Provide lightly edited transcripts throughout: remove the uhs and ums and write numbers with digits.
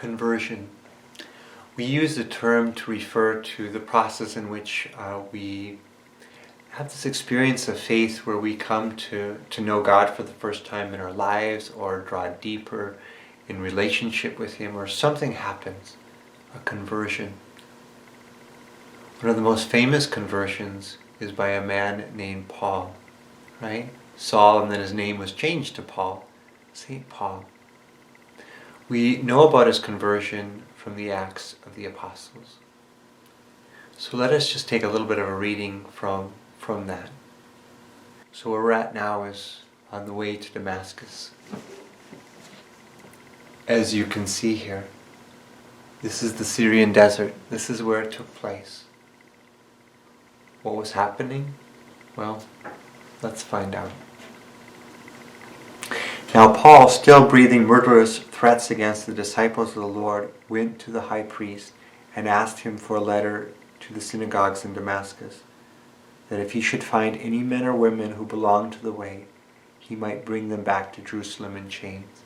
Conversion. We use the term to refer to the process in which we have this experience of faith where we come to know God for the first time in our lives, or draw deeper in relationship with Him, or something happens, a conversion. One of the most famous conversions is by a man named Paul, right? Saul, and then his name was changed to Paul, St. Paul. We know about his conversion from the Acts of the Apostles. So let us just take a little bit of a reading from that. So where we're at now is on the way to Damascus. As you can see here, this is the Syrian desert. This is where it took place. What was happening? Well, let's find out. Now Paul, still breathing murderous threats against the disciples of the Lord, went to the high priest and asked him for a letter to the synagogues in Damascus, that if he should find any men or women who belonged to the way, he might bring them back to Jerusalem in chains.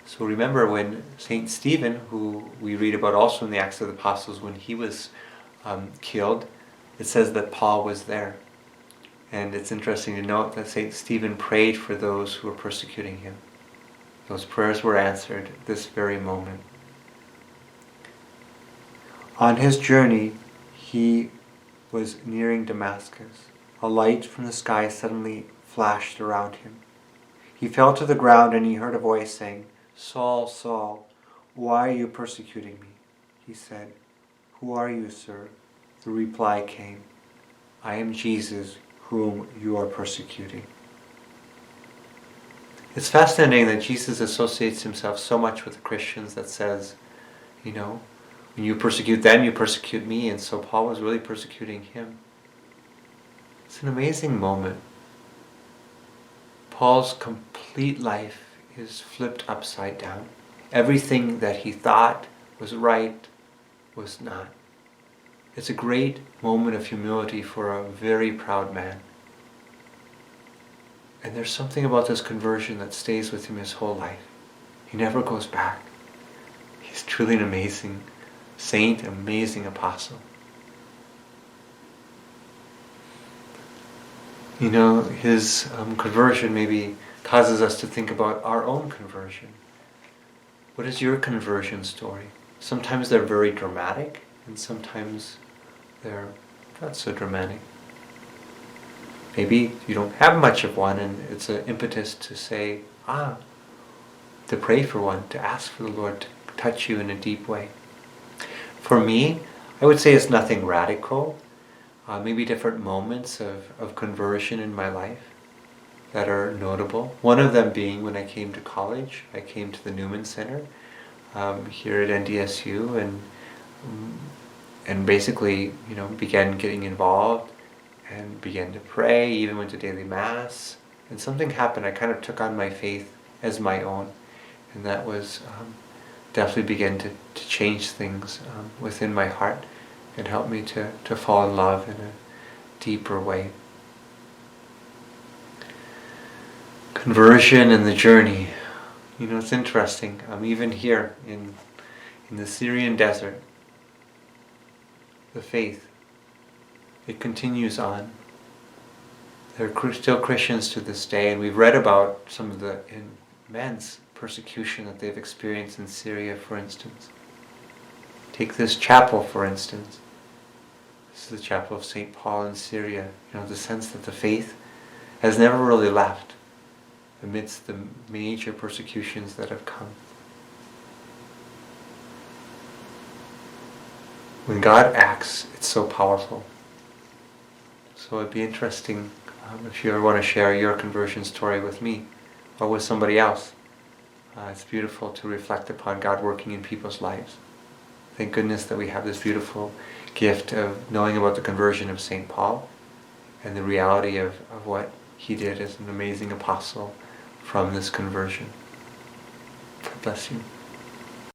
So remember when St. Stephen, who we read about also in the Acts of the Apostles, when he was killed, it says that Paul was there. And it's interesting to note that St. Stephen prayed for those who were persecuting him. Those prayers were answered this very moment. On his journey, he was nearing Damascus. A light from the sky suddenly flashed around him. He fell to the ground and he heard a voice saying, "Saul, Saul, why are you persecuting me?" He said, "Who are you, sir?" The reply came, "I am Jesus, whom you are persecuting." It's fascinating that Jesus associates himself so much with the Christians that says, when you persecute them, you persecute me, and so Paul was really persecuting him. It's an amazing moment. Paul's complete life is flipped upside down. Everything that he thought was right was not. It's a great moment of humility for a very proud man. And there's something about this conversion that stays with him his whole life. He never goes back. He's truly an amazing saint, amazing apostle. His conversion maybe causes us to think about our own conversion. What is your conversion story? Sometimes they're very dramatic, and sometimes they're not so dramatic. Maybe you don't have much of one, and it's an impetus to say, to pray for one, to ask for the Lord to touch you in a deep way. For me, I would say it's nothing radical. Maybe different moments of conversion in my life that are notable. One of them being when I came to college. I came to the Newman Center here at NDSU, and basically, began getting involved and began to pray, even went to daily mass. And something happened. I kind of took on my faith as my own, and that was definitely began to change things within my heart and help me to fall in love in a deeper way. Conversion and the journey. It's interesting. Even here in the Syrian desert, the faith, it continues on. There are still Christians to this day, and we've read about some of the immense persecution that they've experienced in Syria, for instance. Take this chapel, for instance. This is the chapel of St. Paul in Syria. The sense that the faith has never really left amidst the major persecutions that have come. When God acts, it's so powerful. So it'd be interesting if you ever want to share your conversion story with me or with somebody else. It's beautiful to reflect upon God working in people's lives. Thank goodness that we have this beautiful gift of knowing about the conversion of St. Paul and the reality of what he did as an amazing apostle from this conversion. God bless you.